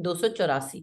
284।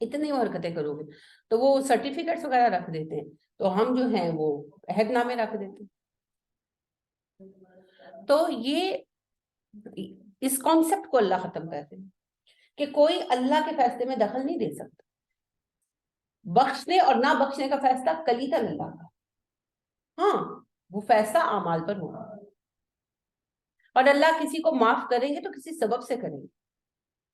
اتنی حرکتیں کرو گے تو وہ سرٹیفکیٹس وغیرہ رکھ دیتے ہیں، تو ہم جو ہیں وہ عہد نامے رکھ دیتے ہیں. تو یہ اس کانسیپٹ کو اللہ ختم کرتے ہیں کہ کوئی اللہ کے فیصلے میں دخل نہیں دے سکتا. بخشنے اور نہ بخشنے کا فیصلہ کلیتاً اللہ کا. ہاں وہ فیصلہ اعمال پر ہوگا، اور اللہ کسی کو معاف کریں گے تو کسی سبب سے کریں گے.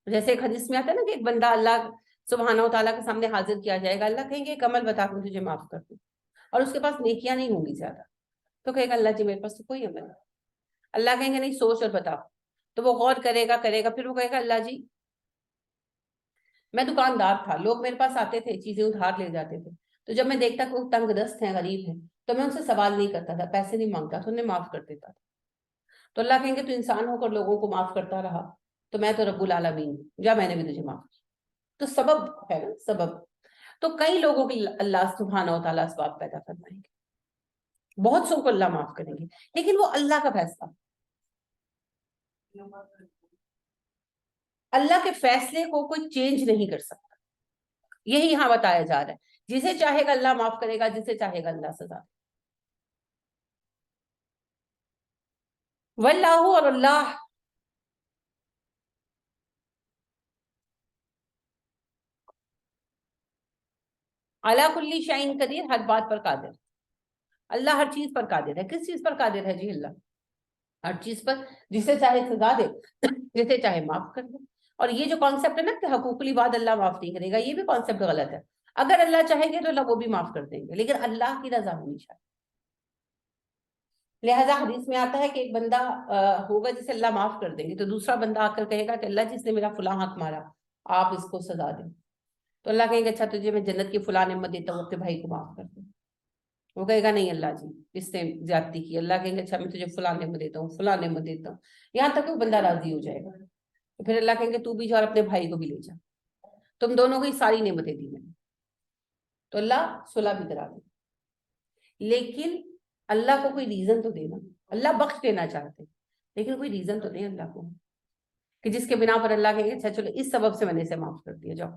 جیسے ایک حدیث میں آتا ہے نا کہ ایک بندہ اللہ سبحانہ و تعالیٰ کے سامنے حاضر کیا جائے گا، اللہ کہیں گے ایک عمل بتا کر تجھے معاف کر دوں، اور اس کے پاس نیکیاں نہیں ہوں گی زیادہ، تو کہے گا اللہ جی میرے پاس تو کوئی عمل نہیں. اللہ کہیں گے نہیں سوچ اور بتا، تو وہ غور کرے گا پھر وہ کہے گا اللہ جی میں دکاندار تھا، لوگ میرے پاس آتے تھے چیزیں ادھار لے جاتے تھے، تو جب میں دیکھتا کہ وہ تنگ دست ہیں غریب ہیں تو میں ان سے سوال نہیں کرتا تھا، پیسے نہیں مانگتا تھا، انہیں معاف کر دیتا تھا. تو اللہ کہیں گے تو انسان ہو کر لوگوں کو معاف کرتا رہا، تو میں تو رب العالمین ہوں، جا میں نے بھی تجھے معاف کیا. تو سبب ہے نا، سبب. تو کئی لوگوں کی اللہ سبحانہ و تعالیٰ اسباب پیدا فرمائیں گے، بہت سو کو اللہ معاف کریں گے، لیکن وہ اللہ کا فیصلہ. اللہ کے فیصلے کو کوئی چینج نہیں کر سکتا. یہی یہاں بتایا جا رہا ہے، جسے چاہے گا اللہ معاف کرے گا، جسے چاہے گا اللہ سزا. واللہ، اور اللہ علی کل شیء قدیر، ہر بات پر قادر. اللہ ہر چیز پر قادر ہے. کس چیز پر قادر ہے جی اللہ؟ ہر چیز پر. جسے چاہے سزا دے، جسے چاہے معاف کر دے. اور یہ جو کانسیپٹ ہے نا کہ حقوق العباد اللہ معاف نہیں کرے گا، یہ بھی کانسیپٹ غلط ہے. اگر اللہ چاہیں گے تو اللہ وہ بھی معاف کر دیں گے، لیکن اللہ کی رضا ہونی چاہیے. لہذا حدیث میں آتا ہے کہ ایک بندہ ہوگا جسے اللہ معاف کر دیں گے، تو دوسرا بندہ آ کر کہے گا کہ اللہ جس نے میرا فلاں حق مارا آپ اس کو سزا دیں. تو اللہ کہیں گے اچھا تجھے میں جنت کی فلاں نعمت دیتا ہوں، اپنے بھائی کو معاف کر دوں. وہ کہے گا نہیں اللہ جی اس نے زیادتی کی. اللہ کہیں گے اچھا میں تجھے فلاں نعمت دیتا ہوں، فلاں نعمت دیتا ہوں، یہاں تک کہ وہ بندہ راضی ہو جائے گا. تو پھر اللہ کہیں گے تو بھی جا اور اپنے بھائی کو بھی لے جا، تم دونوں کو ہی ساری نعمتیں دی میں نے. تو اللہ صلح بھی کرا دے. لیکن اللہ کو کوئی ریزن تو دینا. اللہ بخش دینا چاہتے لیکن کوئی ریزن تو نہیں اللہ کو کہ جس کے بنا پر اللہ کہیں گے اچھا چلو اس سبب سے میں نے اسے معاف کر دیا، جاؤ.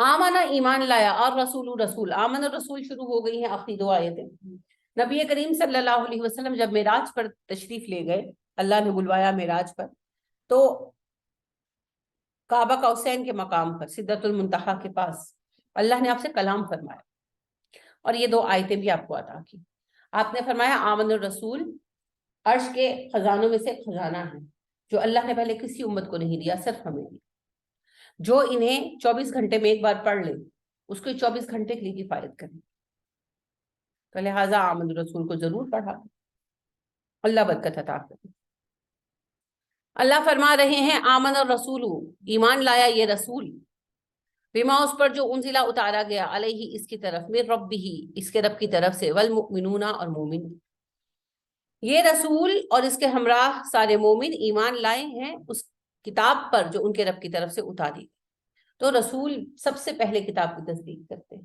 آمنا ایمان لایا، اور رسول آمن اور رسول شروع ہو گئی ہیں آخری 2 آیتیں. نبی کریم صلی اللہ علیہ وسلم جب معراج پر تشریف لے گئے، اللہ نے بلوایا معراج پر، تو کعبہ قوسین کے مقام پر سدرۃ المنتہا کے پاس اللہ نے آپ سے کلام فرمایا، اور یہ 2 آیتیں بھی آپ کو عطا کی. آپ نے فرمایا آمن الرسول عرش کے خزانوں میں سے ایک خزانہ ہے جو اللہ نے پہلے کسی امت کو نہیں دیا، صرف ہمیں دیا. جو انہیں 24 گھنٹے میں ایک بار پڑھ لے اس کو 24 گھنٹے کے لیے کفایت کرے. تو لہٰذا آمن الرسول کو ضرور پڑھا، اللہ برکت عطا کرے. اللہ فرما رہے ہیں آمن الرسول، ایمان لایا یہ رسول، بما اس پر جو انزلہ اتارا گیا، علیہ اس کی طرف، من ربہ اس کے رب کی طرف سے، والمؤمنون اور مومن. یہ رسول اور اس کے ہمراہ سارے مومن ایمان لائے ہیں اس کتاب پر جو ان کے رب کی طرف سے اتاری. تو رسول سب سے پہلے کتاب کی تصدیق کرتے ہیں،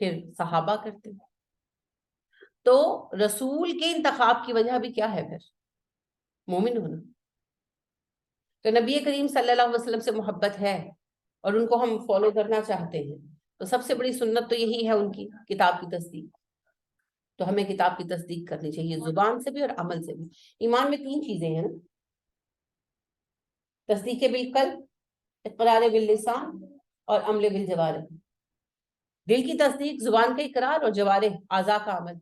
پھر صحابہ کرتے ہیں. تو رسول کے انتخاب کی وجہ بھی کیا ہے؟ پھر مومن ہونا. تو نبی کریم صلی اللہ علیہ وسلم سے محبت ہے اور ان کو ہم فالو کرنا چاہتے ہیں، تو سب سے بڑی سنت تو یہی ہے ان کی کتاب کی تصدیق. تو ہمیں کتاب کی تصدیق کرنی چاہیے، زبان سے بھی اور عمل سے بھی. ایمان میں 3 چیزیں ہیں نا، تصدیق بالقلب، اقرار باللسان اور عمل بالجوارح. دل کی تصدیق، زبان کا اقرار اور جوارح اعضاء کا عمل.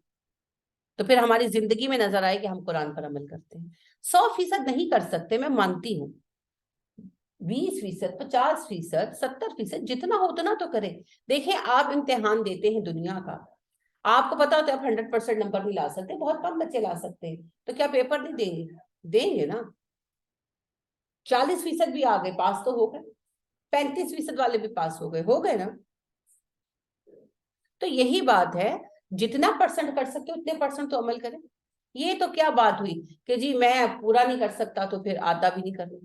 تو پھر ہماری زندگی میں نظر آئے کہ ہم قرآن پر عمل کرتے ہیں. 100% نہیں کر سکتے، میں مانتی ہوں، 20%، 50%، 70%، جتنا ہو اتنا تو کریں. دیکھیں آپ امتحان دیتے ہیں دنیا کا، آپ کو پتا ہوتا ہے آپ 100% نمبر نہیں لا سکتے، بہت کم بچے لا سکتے ہیں، تو کیا پیپر نہیں دیں گے؟ دیں گے نا. 40% بھی آ گئے پاس تو ہو گئے، 35% والے بھی پاس ہو گئے نا. تو یہی بات ہے، جتنا پرسنٹ کر سکتے اتنے پرسنٹ تو عمل کریں. یہ تو کیا بات ہوئی کہ جی میں پورا نہیں کر سکتا تو پھر آدھا بھی نہیں کرنا،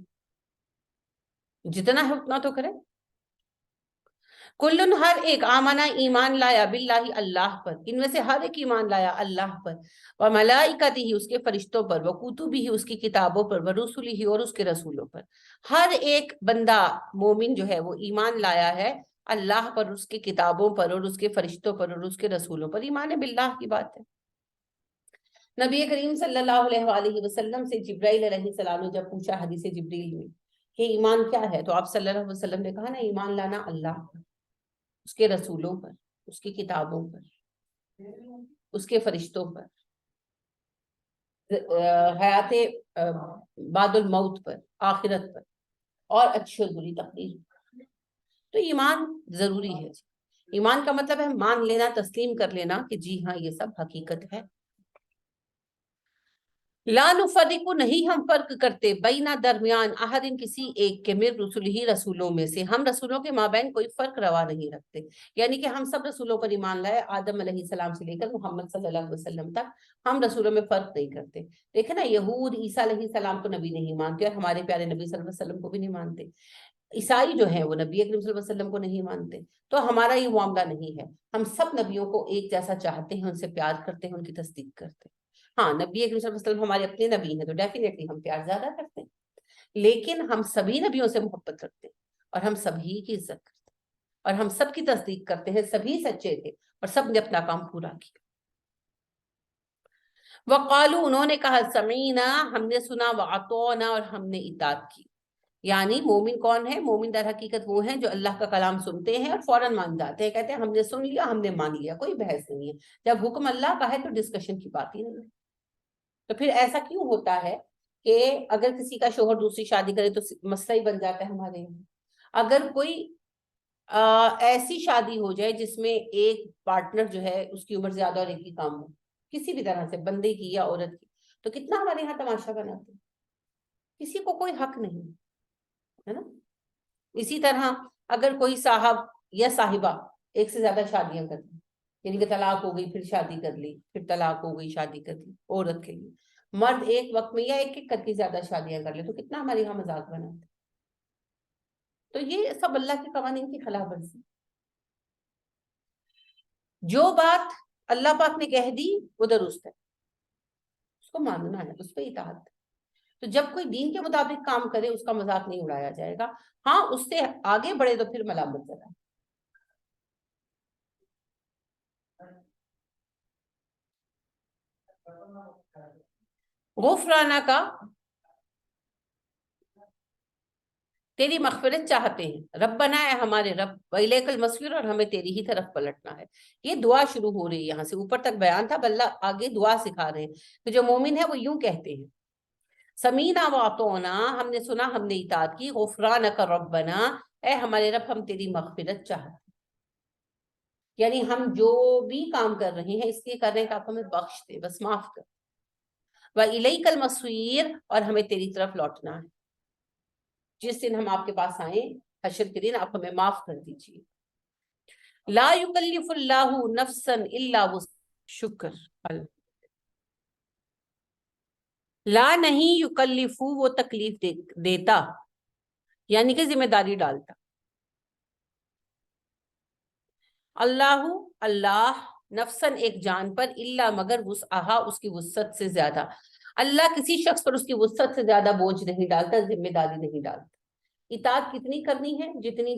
جتنا ہے اتنا تو کریں. کلن ہر ایک آمنا ایمان لایا باللہ اللہ پر، ان میں سے ہر ایک ایمان لایا اللہ پر، و ملائکتہ اس کے فرشتوں پر، و کتبہ اس کی کتابوں پر، و رسلہ اور اس کے رسولوں پر. ہر ایک بندہ مومن جو ہے وہ ایمان لایا ہے اللہ پر، اس کی کتابوں پر اور اس کے فرشتوں پر اور اس کے رسولوں پر. ایمان باللہ کی بات ہے. نبی کریم صلی اللہ علیہ وآلہ وسلم سے جبرائیل علیہ السلام نے جب پوچھا حدیث جبریل میں کہ ایمان کیا ہے، تو آپ صلی اللہ علیہ وسلم نے کہا نا ایمان لانا اللہ پر، اس کے رسولوں پر، اس کی کتابوں پر، اس کے فرشتوں پر، حیات بعد الموت پر، آخرت پر، اور اچھی اور بری تقدیر. تو ایمان ضروری ہے. ایمان کا مطلب ہے مان لینا، تسلیم کر لینا کہ جی ہاں یہ سب حقیقت ہے. لا نفرق نہیں ہم فرق کرتے بینا درمیان احد کسی ایک کے من رسولہ رسولوں میں سے، ہم رسولوں کے مابین کوئی فرق روا نہیں رکھتے. یعنی کہ ہم سب رسولوں پر ایمان لائے، آدم علیہ السلام سے لے کر محمد صلی اللہ علیہ وسلم تک ہم رسولوں میں فرق نہیں کرتے. دیکھیں نا، یہود عیسیٰ علیہ السلام کو نبی نہیں مانتے اور ہمارے پیارے نبی صلی اللہ علیہ وسلم کو بھی نہیں مانتے. عیسائی جو ہیں وہ نبی اکرم صلی اللہ علیہ وسلم کو نہیں مانتے. تو ہمارا یہ معاملہ نہیں ہے. ہم سب نبیوں کو ایک جیسا چاہتے ہیں، ان سے پیار کرتے ہیں، ان کی تصدیق کرتے ہیں. ہاں، نبی اکرم صلی اللہ علیہ وسلم ہمارے اپنے نبی ہیں تو ڈیفینیٹلی ہم پیار زیادہ کرتے ہیں، لیکن ہم سبھی نبیوں سے محبت رکھتے ہیں اور ہم سبھی کی عزت کرتے ہیں اور ہم سب کی تصدیق کرتے ہیں. سبھی سچے تھے اور سب نے اپنا کام پورا کیا. وقالو انہوں نے کہا سمینا ہم نے سنا، وعطونا اور ہم نے اطاعت کی. یعنی مومن کون ہے؟ مومن در حقیقت وہ ہیں جو اللہ کا کلام سنتے ہیں اور فوراً مان جاتے ہیں، کہتے ہیں ہم نے سن لیا، ہم نے مان لیا، کوئی بحث نہیں ہے. جب حکم اللہ کا ہے تو ڈسکشن کی بات ہی نہیں ہے. تو پھر ایسا کیوں ہوتا ہے کہ اگر کسی کا شوہر دوسری شادی کرے تو مسئلہ ہی بن جاتا ہے ہمارے یہاں. اگر کوئی ایسی شادی ہو جائے جس میں ایک پارٹنر جو ہے اس کی عمر زیادہ اور ایک ہی کام ہو، کسی بھی طرح سے، بندے کی یا عورت کی، تو کتنا ہمارے یہاں تماشا بناتے ہیں. کسی کو کوئی حق نہیں ہے نا. اسی طرح اگر کوئی صاحب یا صاحبہ ایک سے زیادہ شادیاں کرتے ہیں، یعنی کہ طلاق ہو گئی پھر شادی کر لی، پھر طلاق ہو گئی شادی کر لی، عورت کے لیے مرد ایک وقت میں یا ایک ایک کر کے زیادہ شادیاں کر لے، تو کتنا ہمارے یہاں مذاق بناتے. تو یہ سب اللہ کے قوانین کی خلاف ورزی. جو بات اللہ پاک نے کہہ دی وہ درست ہے، اس کو ماننا ہے، اس پہ اطاعت. تو جب کوئی دین کے مطابق کام کرے اس کا مذاق نہیں اڑایا جائے گا. ہاں اس سے آگے بڑھے تو پھر ملامت ذرا. غفرانہ کا تیری مغفرت چاہتے ہیں، ربنا اے ہمارے رب، وإلیک المصیر اور ہمیں تیری ہی طرف پلٹنا ہے. یہ دعا شروع ہو رہی ہے، یہاں سے اوپر تک بیان تھا، اللہ آگے دعا سکھا رہے ہیں. تو جو مومن ہے وہ یوں کہتے ہیں سمینا وعطونا، ہم نے سنا، ہم نے اطاعت کی، غفرانک ربنا اے ہمارے رب ہم تیری مغفرت چاہتے ہیں. یعنی ہم جو بھی کام کر رہے ہیں اس لیے کر رہے ہیں کہ آپ ہمیں بخش دے، بس معاف کر. وإلیک المصیر اور ہمیں تیری طرف لوٹنا ہے. جس دن ہم آپ کے پاس آئیں حشر کے دن، آپ ہمیں معاف کر دیجیے. لا یکلف اللہ نفسا الا وسعها. شکر. لا نہیں یکلف وہ تکلیف دیتا، یعنی کہ ذمہ داری ڈالتا. اللہ اللہ نفسن ایک جان پر، الا مگر وسعها اس کی وسعت سے زیادہ. اللہ کسی شخص پر اس کی وسعت سے زیادہ بوجھ نہیں ڈالتا، ذمہ داری نہیں ڈالتا. اطاعت کتنی کرنی ہے؟ جتنی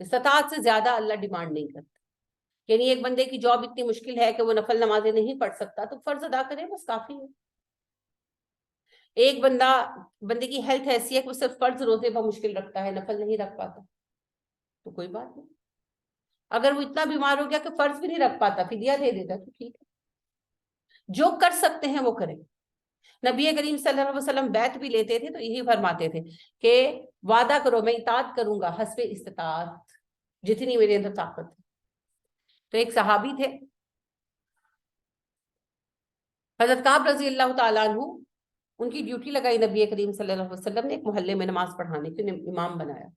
استطاعت سے زیادہ اللہ ڈیمانڈ نہیں کرتا. یعنی ایک بندے کی جاب اتنی مشکل ہے کہ وہ نفل نمازیں نہیں پڑھ سکتا تو فرض ادا کرے، بس کافی ہے. ایک بندے کی ہیلتھ ایسی ہے کہ وہ صرف فرض روزے پر مشکل رکھتا ہے، نفل نہیں رکھ پاتا، تو کوئی بات نہیں. اگر وہ اتنا بیمار ہو گیا کہ فرض بھی نہیں رکھ پاتا، فدیہ دے دیتا تو ٹھیک ہے. جو کر سکتے ہیں وہ کریں. نبی کریم صلی اللہ علیہ وسلم بیعت بھی لیتے تھے تو یہی فرماتے تھے کہ وعدہ کرو میں اطاعت کروں گا حسب استطاعت، جتنی میرے اندر طاقت ہے. تو ایک صحابی تھے حضرت کعب رضی اللہ تعالیٰ عنہ، ان کی ڈیوٹی لگائی نبی کریم صلی اللہ علیہ وسلم نے ایک محلے میں نماز پڑھانے کے، انہیں امام بنایا.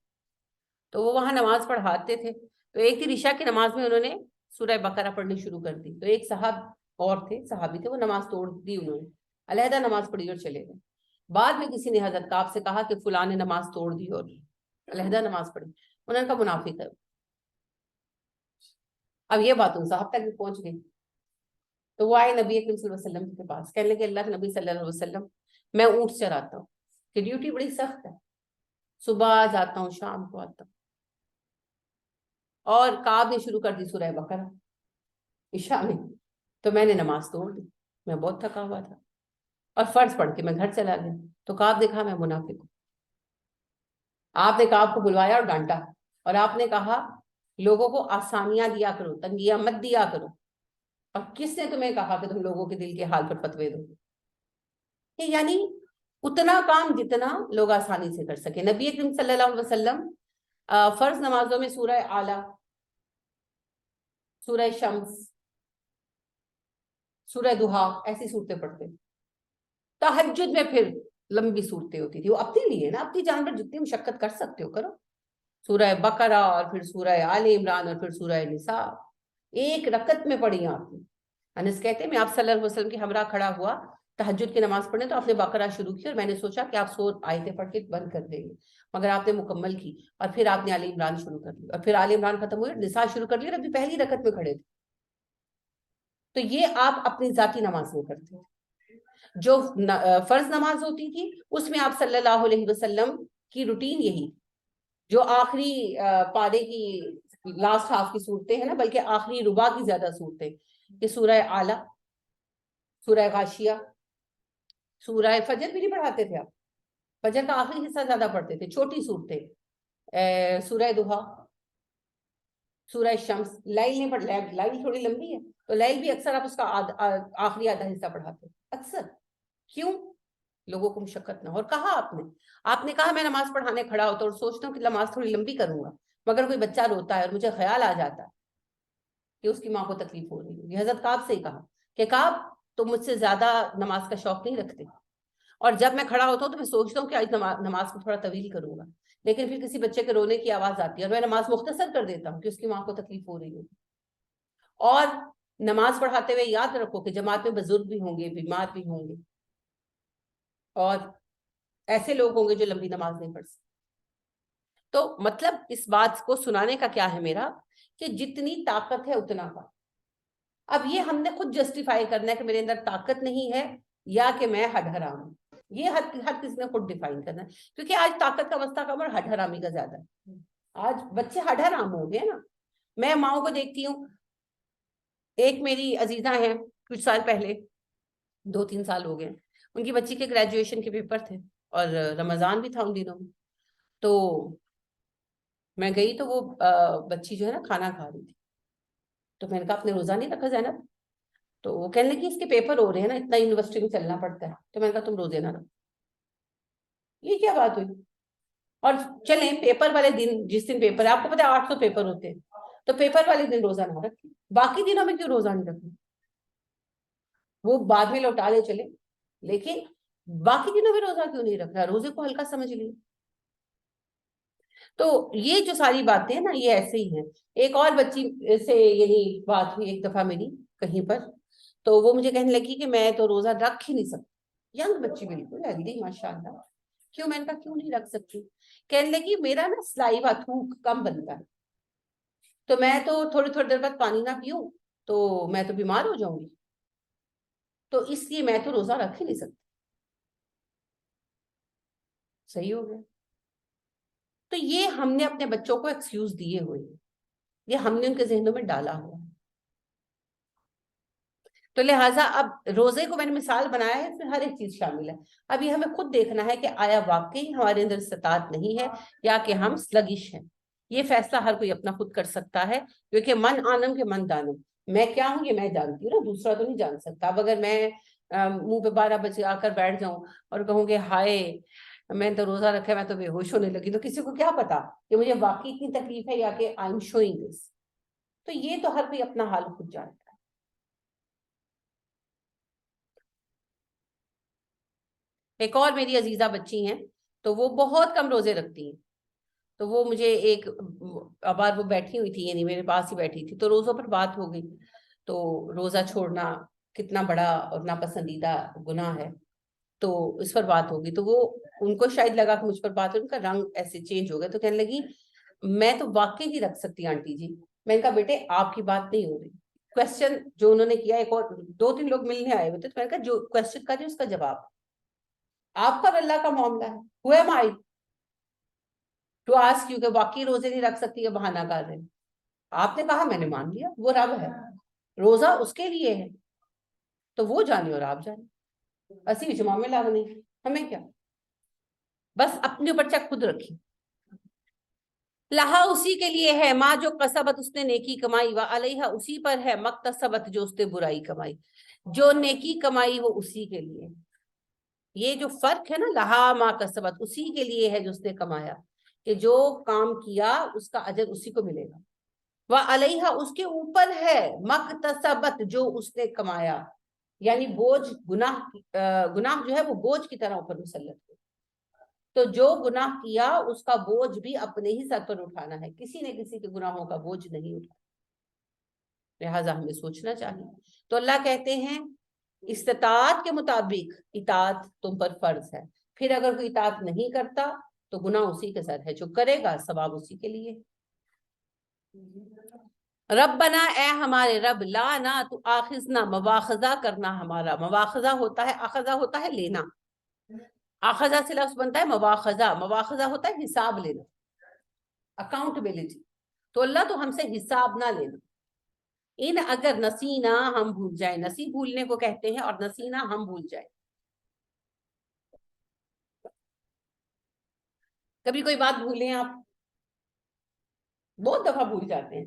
تو وہ وہاں نماز پڑھاتے تھے. تو ایک دن عشاء کی نماز میں انہوں نے سورہ بقرہ پڑھنی شروع کر دی. تو ایک صحابی تھے، وہ نماز توڑ دی، انہوں نے علیحدہ نماز پڑھی اور چلے گئے. بعد میں کسی نے حضرت کعب سے کہا کہ فلاں نے نماز توڑ دی اور علیحدہ نماز پڑھی. انہوں نے کہا منافق ہے. اب یہ بات ان صاحب تک بھی پہنچ گئی. تو وہ آئے نبی اکرم صلی اللہ علیہ وسلم کے پاس, کہنے لگے اللہ کے نبی صلی اللہ علیہ وسلم, میں اونٹ چراتا ہوں کہ ڈیوٹی بڑی سخت ہے, صبح جاتا ہوں شام کو آتا ہوں. اور کعب نے شروع کر دی سورہ بقرہ عشاء میں, تو میں نے نماز توڑ دی, میں بہت تھکا ہوا تھا, اور فرض پڑھ کے میں گھر چلا گیا. تو کعب نے کہا میں منافق ہوں. آپ نے کعب کو بلوایا اور ڈانٹا, اور آپ نے کہا لوگوں کو آسانیاں دیا کرو, تنگیاں مت دیا کرو. اور کس نے تمہیں کہا کہ تم لوگوں کے دل کے حال پر فتوے دو؟ کہ یعنی اتنا کام جتنا لوگ آسانی سے کر سکے. نبی اکرم صلی اللہ علیہ وسلم فرض نمازوں میں سورہ اعلیٰ, سورہ شمس, سورہ دوحا ایسی صورتیں پڑھتے. تہجد میں پھر لمبی صورتیں ہوتی تھی, وہ اپنے لیے نا, اپنی جان پر جتنی مشقت کر سکتے ہو کرو. سورہ بقرہ اور پھر سورہ آل عمران اور پھر سورہ نساء ایک رکعت میں پڑھی آپ نے. انس کہتے ہیں میں آپ صلی اللہ علیہ وسلم کے ہمراہ کھڑا ہوا تہجد کی نماز پڑھنے, تو آپ نے بقرہ شروع کی اور میں نے سوچا کہ آپ 100 آیتیں پڑھ کے بند کر دیں گے, مگر آپ نے مکمل کی, اور پھر آپ نے آل عمران شروع کر دی, اور پھر آل عمران ختم ہوئی, نساء شروع کر لی, اور ابھی پہلی رکعت میں کھڑے تھے. تو یہ آپ اپنی ذاتی نماز میں کرتے ہیں. جو فرض نماز ہوتی تھی اس میں آپ صلی اللہ علیہ وسلم کی روٹین یہی, جو آخری پارے کی لاسٹ ہاف کی صورتیں ہیں نا, بلکہ آخری ربع کی زیادہ صورتیں, کہ سورہ اعلیٰ, سورہ غاشیہ, سورہ فجر بھی نہیں پڑھاتے تھے آپ, فجر کا آخری حصہ زیادہ پڑھتے تھے, چھوٹی صورتیں, سورہ دوحا, سورہ شمس. لیل نہیں پڑھ, لیل تھوڑی لمبی ہے تو لیل بھی اکثر آپ اس کا آخری آدھا حصہ پڑھاتے اکثر. کیوں؟ لوگوں کو مشقت نہ ہو. اور کہا آپ نے کہا میں نماز پڑھانے کھڑا ہوتا اور سوچتا ہوں کہ نماز تھوڑی لمبی کروں گا, مگر کوئی بچہ روتا ہے اور مجھے خیال آ جاتا ہے کہ اس کی ماں کو تکلیف ہو رہی ہے. یہ حضرت کعب سے ہی کہا کہ کعب تم مجھ سے زیادہ نماز کا شوق نہیں رکھتے, اور جب میں کھڑا ہوتا ہوں تو میں سوچتا ہوں کہ آج نماز کو تھوڑا طویل کروں گا, لیکن پھر کسی بچے کے رونے کی آواز آتی ہے اور میں نماز مختصر کر دیتا ہوں کہ اس کی ماں کو تکلیف ہو رہی ہے. اور نماز پڑھاتے ہوئے یاد رکھو کہ جماعت میں بزرگ بھی ہوں گے, بیمار بھی ہوں گے, اور ایسے لوگ ہوں گے جو لمبی نماز نہیں پڑھ سکتے. تو مطلب اس بات کو سنانے کا کیا ہے میرا, کہ جتنی طاقت ہے اتنا کا. اب یہ ہم نے خود جسٹیفائی کرنا ہے کہ میرے اندر طاقت نہیں ہے یا کہ میں ہڈ حرام ہوں. یہ ہر کسی نے خود ڈیفائن کرنا ہے, کیونکہ آج طاقت کا وسطہ کم اور ہڈ حرامی کا زیادہ ہے. آج بچے ہڈ حرام ہو گئے نا. میں ماؤں کو دیکھتی ہوں, ایک میری عزیزہ ہیں, کچھ سال پہلے, 2-3 سال ہو گئے, ان کی بچی کے گریجویشن کے پیپر تھے اور رمضان بھی تھا ان دنوں میں. تو میں گئی تو وہ بچی جو ہے نا کھانا کھا رہی تھی, تو میں نے کہا آپ نے روزہ نہیں رکھا زینب؟ تو وہ کہنے لگی اس کے پیپر ہو رہے ہیں نا, اتنا یونیورسٹی میں چلنا پڑتا ہے. تو میں نے کہا تم روزے نہ رکھو. یہ کیا بات ہوئی؟ اور چلیں پیپر والے دن, جس دن پیپر ہے, آپ کو پتا ہے 800 پیپر ہوتے ہیں, تو پیپر والے دن روزہ نہ رکھیں, باقی دنوں میں کیوں روزہ نہیں رکھیں؟ وہ بعد میں لوٹا لے چلے, لیکن باقی دنوں میں روزہ کیوں نہیں رکھ رہا؟ روزے کو ہلکا سمجھ لیے. تو یہ جو ساری باتیں ہیں نا, یہ ایسے ہی ہیں. ایک اور بچی سے یہی بات ہوئی ایک دفعہ میری کہیں پر, تو وہ مجھے کہنے لگی کہ میں تو روزہ رکھ ہی نہیں سکتی. ینگ بچی, بالکل ہیلدی ماشاءاللہ. کیوں؟ میں نے کہا کیوں نہیں رکھ سکتی؟ کہنے لگی میرا نا سلائیوا تھوک کم بنتا ہے, تو میں تو تھوڑی دیر بعد پانی نہ پیوں تو میں تو بیمار ہو جاؤں گی, تو اس لیے میں تو روزہ رکھ ہی نہیں سکتی. صحیح ہو گیا. تو یہ ہم نے اپنے بچوں کو ایکسکیوز دیے ہوئے, یہ ہم نے ان کے ذہنوں میں ڈالا ہوا. تو لہٰذا اب روزے کو میں نے مثال بنایا ہے, اس میں ہر ایک چیز شامل ہے. اب یہ ہمیں خود دیکھنا ہے کہ آیا واقعی ہمارے اندر استطاعت نہیں ہے یا کہ ہم سلگش ہیں. یہ فیصلہ ہر کوئی اپنا خود کر سکتا ہے, کیونکہ من آنم کے من دانم. میں کیا ہوں یہ میں جانتی ہوں نا, دوسرا تو نہیں جان سکتا. اب اگر میں منہ پہ 12 بجے آ کر بیٹھ جاؤں اور کہوں کہ ہائے میں تو روزہ رکھا, میں تو بے ہوش ہونے لگی, تو کسی کو کیا پتا کہ مجھے واقعی اتنی تکلیف ہے یا کہ آئی ایم شوئنگ دس. تو یہ تو ہر کوئی اپنا حال خود جانتا ہے. ایک اور میری عزیزہ بچی ہیں, تو وہ بہت کم روزے رکھتی ہیں. تو وہ مجھے ایک بار وہ بیٹھی ہوئی تھی, یعنی میرے پاس ہی بیٹھی تھی, تو روزوں پر بات ہو گئی. تو روزہ چھوڑنا کتنا بڑا اور ناپسندیدہ گناہ ہے, تو اس پر بات ہوگی. تو وہ ان کو شاید لگا کہ مجھ پر بات ہو, ان کا رنگ ایسے چینج ہو گیا, تو کہنے لگی میں تو واقعی نہیں رکھ سکتی آنٹی جی. میں نے کہا بیٹے آپ کی بات نہیں ہو رہی. کوشچن جو انہوں نے کیا, ایک اور 2-3 لوگ ملنے آئے ہوئے تھے, تو میں نے کہا جو کوشچن کر رہی اس کا جواب آپ کا اللہ کا معاملہ ہے. Who am I to ask you کہ واقعی روزے نہیں رکھ سکتی, یہ بہانہ کر رہے ہیں. آپ نے کہا, میں نے مان لیا, وہ رب ہے, روزہ اس کے لیے ہے, تو وہ جانے اور آپ جانے, اسی اجماع میں لاغ نہیں, ہمیں کیا. بس اپنے اوپر چیک خود رکھی. لہا اسی کے لیے ہے, ماں جو قصبت اس نے نیکی کمائی, و علیہا اسی پر ہے, مقتصبت جو اس نے برائی کمائی. جو نیکی کمائی وہ اسی کے لیے. یہ جو فرق ہے نا, لہا ما کسبت, اسی کے لیے ہے جو اس نے کمایا, کہ جو کام کیا اس کا اجر اسی کو ملے گا. وہ علیہا اس کے اوپر ہے, مقتصبت جو اس نے کمایا, یعنی بوجھ گناہ جو ہے وہ بوجھ کی طرح اوپر مسلط ہے. تو جو گناہ کیا اس کا بوجھ بھی اپنے ہی سر پر اٹھانا ہے, کسی نے کسی کے گناہوں کا بوجھ نہیں اٹھانا. لہٰذا ہمیں سوچنا چاہیے. تو اللہ کہتے ہیں استطاعت کے مطابق اطاعت تم پر فرض ہے. پھر اگر کوئی اطاعت نہیں کرتا تو گناہ اسی کے سر ہے, جو کرے گا ثواب اسی کے لیے. ربنا اے ہمارے رب, لا نہ تو آخذنا مواخذہ کرنا ہمارا. مواخذہ ہوتا ہے, اخذہ ہوتا ہے لینا, اخذہ سے لفظ بنتا ہے مواخذہ. مواخذہ ہوتا ہے حساب لینا, اکاؤنٹبلٹی. تو اللہ تو ہم سے حساب نہ لینا. ان اگر نسینا ہم بھول جائیں, نسی بھولنے کو کہتے ہیں, اور نسینا ہم بھول جائیں. کبھی کوئی بات بھولیں آپ, بہت دفعہ بھول جاتے ہیں,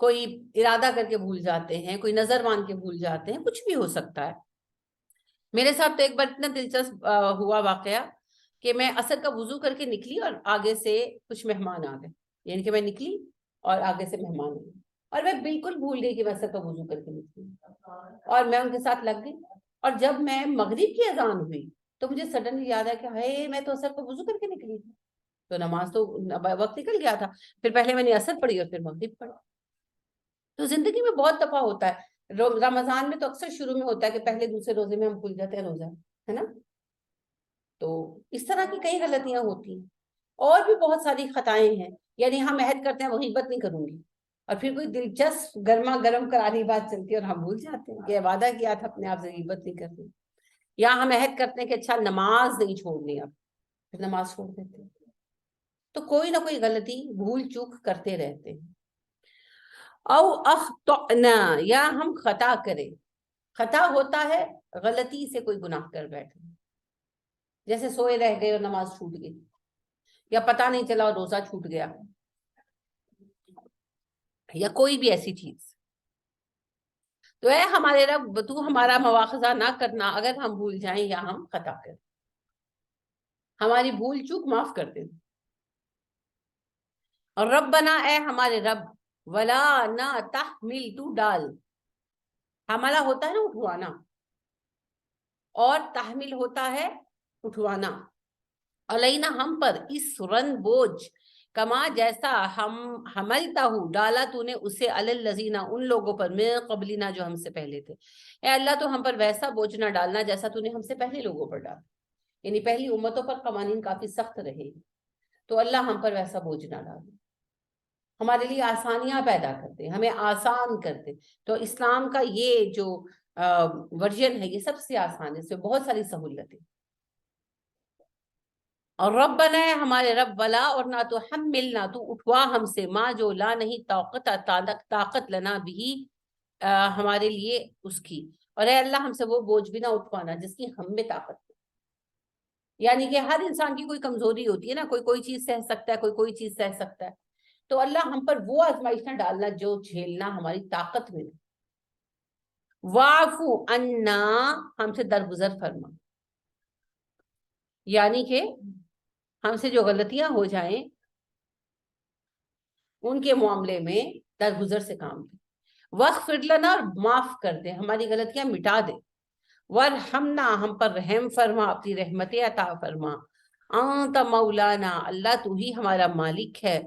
کوئی ارادہ کر کے بھول جاتے ہیں, کوئی نظر مان کے بھول جاتے ہیں, کچھ بھی ہو سکتا ہے. میرے ساتھ تو ایک بار اتنا دلچسپ ہوا واقعہ کہ میں عصر کا وضو کر کے نکلی اور آگے سے کچھ مہمان آ گئے. یعنی کہ میں نکلی اور آگے سے مہمان آ گئے, اور میں بالکل بھول گئی کہ میں عصر کا وضو کر کے نکلی, اور میں ان کے ساتھ لگ گئی. اور جب میں مغرب کی اذان ہوئی تو مجھے سڈنلی یاد ہے کہ ہائے میں تو عصر کا وضو کر کے نکلی تھی, تو نماز تو وقت نکل گیا تھا. پھر پہلے میں نے عصر پڑھی اور پھر مغرب پڑھی. تو زندگی میں بہت دفعہ ہوتا ہے. رمضان میں تو اکثر شروع میں ہوتا ہے کہ پہلے دوسرے روزے میں ہم بھول جاتے ہیں روزہ, ہے نا. تو اس طرح کی کئی غلطیاں ہوتی ہیں, اور بھی بہت ساری خطائیں ہیں. یعنی ہم عہد کرتے ہیں وہ غیبت نہیں کروں گی, اور پھر کوئی دلچسپ گرما گرم کرانی بات چلتی ہے اور ہم بھول جاتے ہیں کہ وعدہ کیا تھا اپنے آپ سے غیبت نہیں کرنی. یا ہم عہد کرتے ہیں کہ اچھا نماز نہیں چھوڑنی, اب پھر نماز چھوڑ دیتے ہیں. تو کوئی نہ کوئی غلطی بھول چوک کرتے رہتے ہیں. او اخطأنا, یا ہم خطا کریں. خطا ہوتا ہے غلطی سے کوئی گناہ کر بیٹھے, جیسے سوئے رہ گئے اور نماز چھوٹ گئی, یا پتہ نہیں چلا اور روزہ چھوٹ گیا, یا کوئی بھی ایسی چیز. تو اے ہمارے رب تو ہمارا مواخذہ نہ کرنا اگر ہم بھول جائیں یا ہم خطا کریں, ہماری بھول چوک معاف کر دیں. اور ربنا اے ہمارے رب, ولا نہ تحمل تو ڈال. حملہ ہوتا ہے نا اٹھوانا, اور تحمل ہوتا ہے اٹھوانا. علینا ہم پر, اس رن بوجھ, کما جیسا ہم حملتا ہوں ڈالا تو نے اسے الذین ان لوگوں پر, من قبلنا جو ہم سے پہلے تھے. اے اللہ تو ہم پر ویسا بوجھ نہ ڈالنا جیسا تو نے ہم سے پہلے لوگوں پر ڈالا. یعنی پہلی امتوں پر قوانین کافی سخت رہے, تو اللہ ہم پر ویسا بوجھ نہ ڈالے, ہمارے لیے آسانیاں پیدا کرتے, ہمیں آسان کرتے. تو اسلام کا یہ جو ورژن ہے یہ سب سے آسان ہے, اس میں بہت ساری سہولتیں. اور ربنا ہمارے رب, ولا اور نہ تو ہم ملنا تو اٹھوا ہم سے, ماں جو لا نہیں طاقت لنا بھی ہمارے لیے اس کی. اور اے اللہ ہم سے وہ بوجھ بھی نہ اٹھوانا جس کی ہم میں طاقت ہے. یعنی کہ ہر انسان کی کوئی کمزوری ہوتی ہے نا, کوئی چیز سہ سکتا ہے, کوئی چیز سہ سکتا ہے. تو اللہ ہم پر وہ آزمائش نہ ڈالنا جو جھیلنا ہماری طاقت میں. واعفو عنا, ہم سے درگزر فرما. یعنی کہ ہم سے جو غلطیاں ہو جائیں ان کے معاملے میں درگزر سے کام دے. واغفر لنا, اور معاف کر دے, ہماری غلطیاں مٹا دے. ورحمنا, ہم پر رحم فرما, اپنی رحمت عطا فرما. انت مولانا, اللہ تو ہی ہمارا مالک ہے.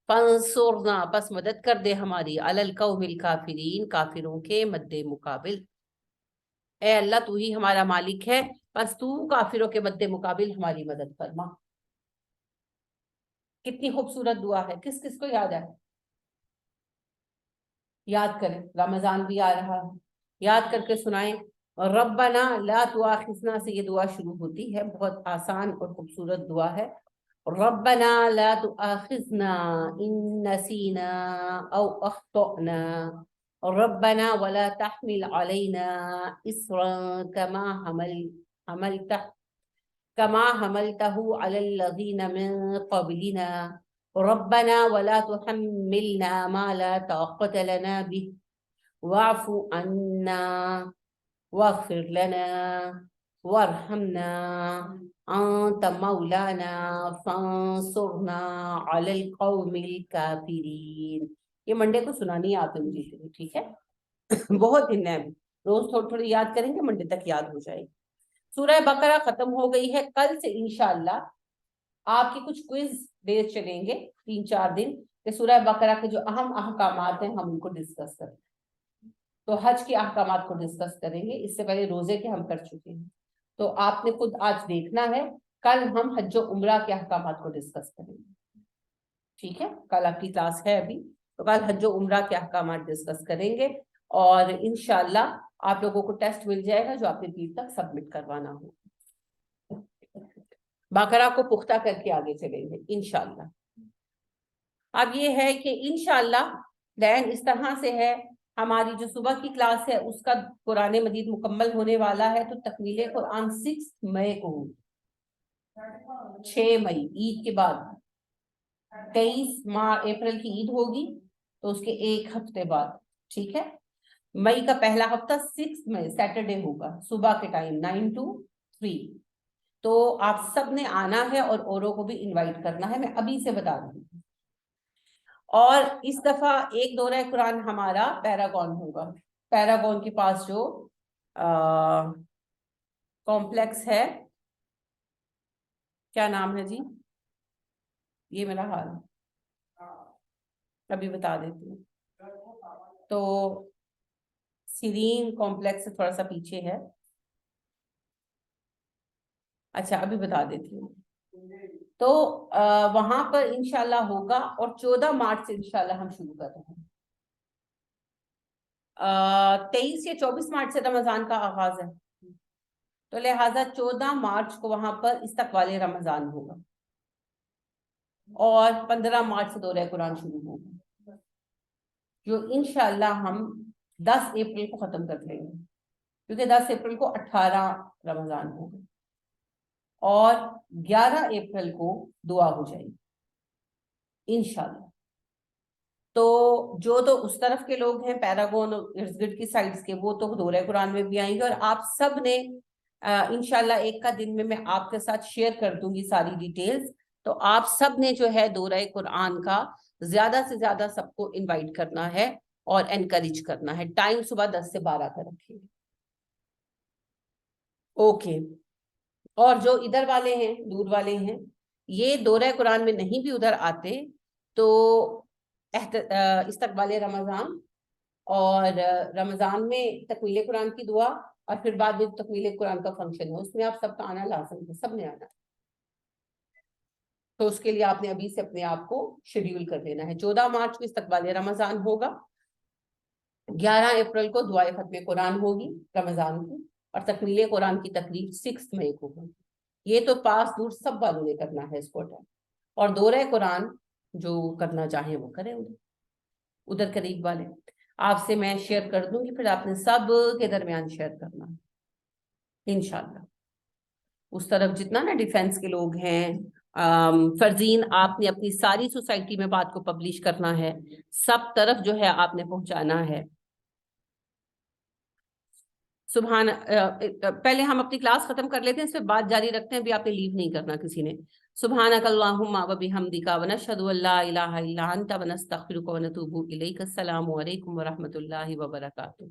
فانصرنا, پس مدد کر دے ہماری, علی القوم الکافرین, کافروں کے مد مقابل. اے اللہ تو ہی ہمارا مالک ہے, پس تو کافروں کے مد مقابل ہماری مدد فرما. کتنی خوبصورت دعا ہے, کس کس کو یاد ہے؟ یاد کریں, رمضان بھی آ رہا ہے, یاد کر کے سنائیں. اور ربنا لا تؤاخذنا سے یہ دعا شروع ہوتی ہے, بہت آسان اور خوبصورت دعا ہے. ربنا لا تؤاخذنا ان نسینا او اخطأنا ربنا ولا تحمل علينا إصرا كما حملته على الذين من قبلنا ربنا ولا تحملنا ما لا طاقة لنا به واعف عنا واغفر لنا وارحمنا أنت مولانا فانصرنا على القوم الكافرين. یہ منڈے کو سنانی ہے آپ نے مجھے, ٹھیک ہے؟ بہت دن ہے, روز تھوڑی تھوڑی یاد کریں گے, منڈے تک یاد ہو جائے گی. سورہ بقرہ ختم ہو گئی ہے. کل سے انشاءاللہ آپ کی کچھ کوئز ڈیز چلیں گے, 3-4 دن, کہ سورہ بقرہ کے جو اہم احکامات ہیں ہم ان کو ڈسکس کریں. تو حج کے احکامات کو ڈسکس کریں گے, اس سے پہلے روزے کے ہم کر چکے ہیں, تو آپ نے خود آج دیکھنا ہے. کل ہم حج و عمرہ کے احکامات کو ڈسکس کریں گے, ٹھیک ہے؟ کل آپ کی کلاس ہے ابھی, تو کل حج و عمرہ کے احکامات ڈسکس کریں گے, اور انشاءاللہ آپ لوگوں کو ٹیسٹ مل جائے گا جو آپ نے پیر تک سبمٹ کروانا ہو. بقرہ کو پختہ کر کے آگے چلیں گے انشاءاللہ. اب یہ ہے کہ انشاءاللہ دین اس طرح سے ہے, ہماری جو صبح کی کلاس ہے اس کا قرآن مجید مکمل ہونے والا ہے, تو تکمیل قرآن 6 مئی کو, 6 مئی عید کے بعد, 23 اپریل کی عید ہوگی, تو اس کے ایک ہفتے بعد, ٹھیک ہے؟ مئی کا پہلا ہفتہ 6 مئی سیٹرڈے ہوگا, صبح کے ٹائم 9 to 3. تو آپ سب نے آنا ہے اور اوروں کو بھی انوائٹ کرنا ہے, میں ابھی سے بتا دوں. اور اس دفعہ ایک دورہ قرآن ہمارا پیراگون ہوگا. پیراگون کے پاس جو کمپلیکس ہے, کیا نام ہے جی؟ یہ میرا حال ابھی بتا دیتی ہوں. تو سیرین کمپلیکس سے تھوڑا سا پیچھے ہے. اچھا ابھی بتا دیتی ہوں. تو وہاں پر انشاءاللہ ہوگا, اور 14 مارچ سے انشاءاللہ ہم شروع کر رہے ہیں. 23 یا 24 مارچ سے رمضان کا آغاز ہے, تو لہٰذا 14 مارچ کو وہاں پر استقبال رمضان ہوگا, اور 15 مارچ سے دورہ قرآن شروع ہوگا, جو انشاءاللہ ہم 10 اپریل کو ختم کر لیں گے, کیونکہ 10 اپریل کو 18 رمضان ہوگا, اور 11 اپریل کو دعا ہو جائے گی انشاءاللہ. تو جو تو اس طرف کے لوگ ہیں پیراگون ارد گرد کی سائڈز کے, وہ تو دورہ قرآن میں بھی آئیں گے, اور آپ سب نے انشاءاللہ ایک کا دن میں آپ کے ساتھ شیئر کر دوں گی ساری ڈیٹیلز. تو آپ سب نے جو ہے دورہ قرآن کا زیادہ سے زیادہ سب کو انوائٹ کرنا ہے اور انکریج کرنا ہے. ٹائم صبح 10 سے 12 کا رکھیے. اوکے. اور جو ادھر والے ہیں, دور والے ہیں, یہ دورہ قرآن میں نہیں بھی ادھر آتے, تو استقبال رمضان اور رمضان میں تکمیل قرآن کی دعا, اور پھر بعد میں تکمیل قرآن کا فنکشن ہے, اس میں آپ سب کا آنا لازم ہے, سب نے آنا. تو اس کے لیے آپ نے ابھی سے اپنے آپ کو شیڈیول کر دینا ہے. 14 مارچ کو استقبال رمضان ہوگا, 11 اپریل کو دعائے ختم قرآن ہوگی رمضان کی, اور تکمیل قرآن کی تقریب 6 مئی کو ہوگی. یہ تو پاس دور سب والوں نے کرنا ہے اس کو, اور دورہ قرآن جو کرنا چاہیں وہ کریں. ادھر قریب والے آپ سے میں شیئر کر دوں گی, پھر آپ نے سب کے درمیان شیئر کرنا انشاءاللہ. اس طرف جتنا نا ڈیفینس کے لوگ ہیں, فرزین آپ نے اپنی ساری سوسائٹی میں بات کو پبلش کرنا ہے, سب طرف جو ہے آپ نے پہنچانا ہے. سبحان پہلے ہم اپنی کلاس ختم کر لیتے ہیں, اس پہ بات جاری رکھتے ہیں, ابھی آپ نے لیو نہیں کرنا کسی نے. سبحانک اللہم و بحمدک ونشہد ان لا الہ الا انت ونستغفرک ونتوب الیک. السلام علیکم ورحمۃ اللہ وبرکاتہ.